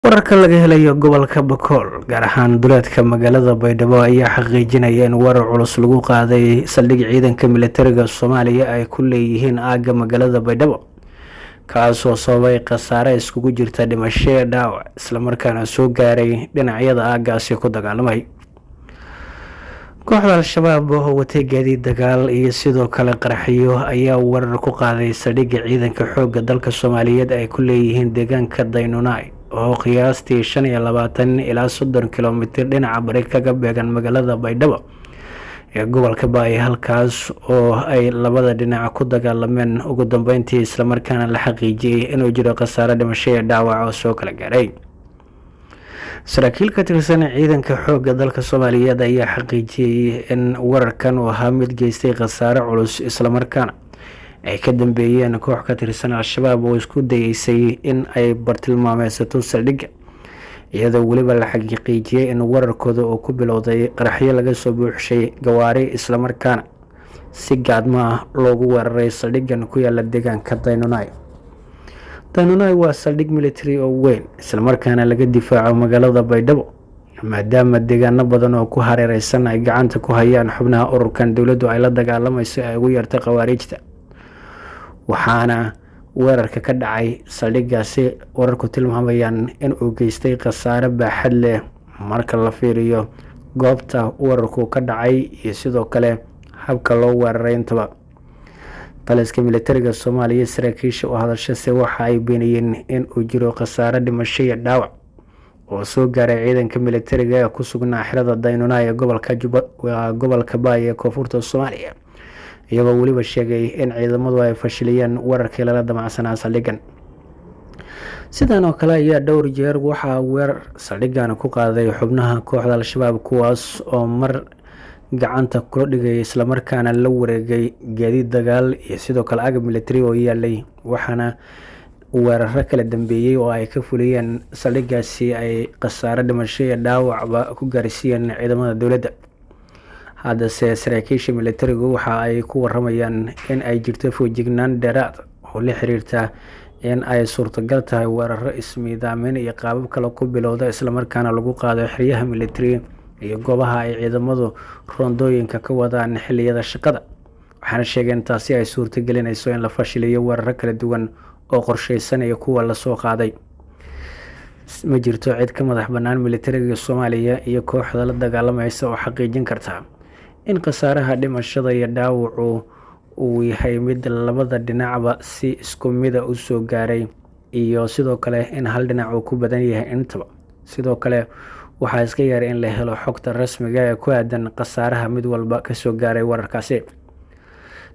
Wararka laga helayo gobolka Bakool, gaar ahaan duleedka magaalada Baydhabo, ayaa xaqiijinaya in weerar culus lagu qaaday saldhig ciidanka militariga Soomaaliya ay ku leeyihiin aagga magaalada Baydhabo, kaas oo sababay khasaare isugu jirta dhimasho iyo dhaawac, isla markaana soo gaaray dhinacyada aaggaasi ku dagaalamay. Kooxda Al-Shabaab oo watay gaadiid dagaal iyo sidoo kale qaraxyo ayaa weerar ku qaaday saldhigga ciidanka xoogga dalka Soomaaliyeed ay ku leeyihiin deegaanka Daynunai oo qiyaastii 25 ilaa 30 kiiloomitir dhinaca bari kaga beegan magaalada Baydhabo ee gobolka Baay, halkaas oo ay labada dhinac ku dagaalameen ugu dambeyntii, isla markaana la xaqiijiyay inuu jiro khasaare dhimasho iyo dhaawac oo soo kala gaaray. Saraakiil ka tirsan ciidanka xoogga dalka Soomaaliyeed ayaa xaqiijiyay in weerarkan uu ahaa mid geystay khasaare culus, isla markaana ay ka dambeeyeen koox ka tirsan Al-Shabaab oo isku dayeysay in ay bartilmaameysato saldhigga, iyadoo weliba la xaqiijiyay in weerarkooda uu ku bilowday qaraxyo laga soo buuxshay gawaari, isla markaana si gaadmo ah loogu weeraray saldhiggan ku yaala deegaanka Daynunai. Daynunai waa saldhig militari oo weyn, isla markaana laga difaaco magaalada Baydhabo, maadaama deegaano badan oo ku hareereysan ay gacanta ku hayaan xubnaha ururkan dowladdu ay la dagaalamayso ay ugu yeertay khawaarijta. Waxaana weerarka ka dhacay saldhiggaasi wararku tilmaamayaan in uu geystay khasaare baaxad leh marka la fiiriyo goobta weerarku ka dhacay iyo sidoo kale habka loo weeraray intaba. Taliska militariga Soomaaliya saraakiisha u hadashase waxa ay beeniyeen in uu jiro khasaare dhimasho iyo dhaawac oo soo gaaray ciidanka militariga ee ku sugnaa xerada Daynunai ee gobolka Baay ee koonfurta Soomaaliya, iyagoo weliba sheegay in ciidamadu ay fashiliyeen weerarkii lala damacsanaa saldhiggan. Sidan oo kale ayaa dhowr jeer waxaa weerar saldhiggan ku qaaday xubnaha kooxda Al-Shabaab, kuwaas oo mar gacanta kula dhigay isla markaana la wareegay gaadiid dagaal iyo sidoo kale agab militari oo yaalay, waxaana weeraro kala dambeeyay oo ay ka fuliyeen saldhiggaasi ay khasaare dhimasho iyo dhaawacba ku gaarsiiyeen ciidamada dowladda. Haddase saraakiisha militarigu waxa ay ku waramayaan in ay jirto feejignaan dheeraad oo la xiriirta in ay suurtagal tahay weeraro ismiidaamin iyo qaabab kale ku bilowda, isla markaana lagu qaado xeryaha militari iyo goobaha ay ciidamadu rondooyinka ka wadaan xilliyada shaqada, waxaana sheegeen taasi ay suurtagelinayso in la fashiliyo weeraro kala duwan oo qorsheysan iyo kuwa la soo qaaday. Ma jirto cid ka madax bannaan militariga Soomaaliya iyo kooxda la dagaalamaysa oo xaqiijin karta in khasaaraha dhimashada iyo dhaawacu uu yahay mid labada dhinacba si isku mid ah u soo gaaray, iyo sidoo kale in hal dhinac uu ku badan yahay intaba. Sidoo kale waxaa iska yar in la helo xogta rasmiga ee ku aadan khasaaraha mid walba ka soo gaaray weerarkaasi.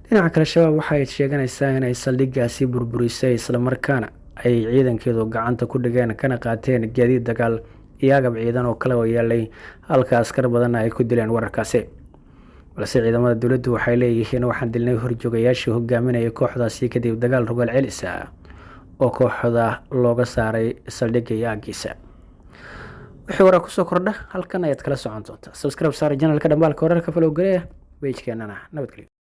Dhinaca kale, Shabaab waxa ay sheeganaysaa in ay saldhiggaasi burburisay, isla markaana ay ciidankeedu gacanta ku dhigeen kana qaateen gaadiid dagaal iyo agab ciidan oo kale oo yaalay, halka askar badanna ay ku dileen weerarkaasi. Balse ciidamada dowladdu waxay leeyihiin waxaan dilnay horjoogayaashii hogaaminaya kooxdaasi kadib dagaal rogaal celis ah oo kooxda looga saaray saldhigga iyo aaggiisa. Wixii warar ku soo kordha halkan ayaad kala socon doontaa. Subscribe saar channelka Dambaalka Wararka, follow gareeya page-keenana. Nabadgelyo.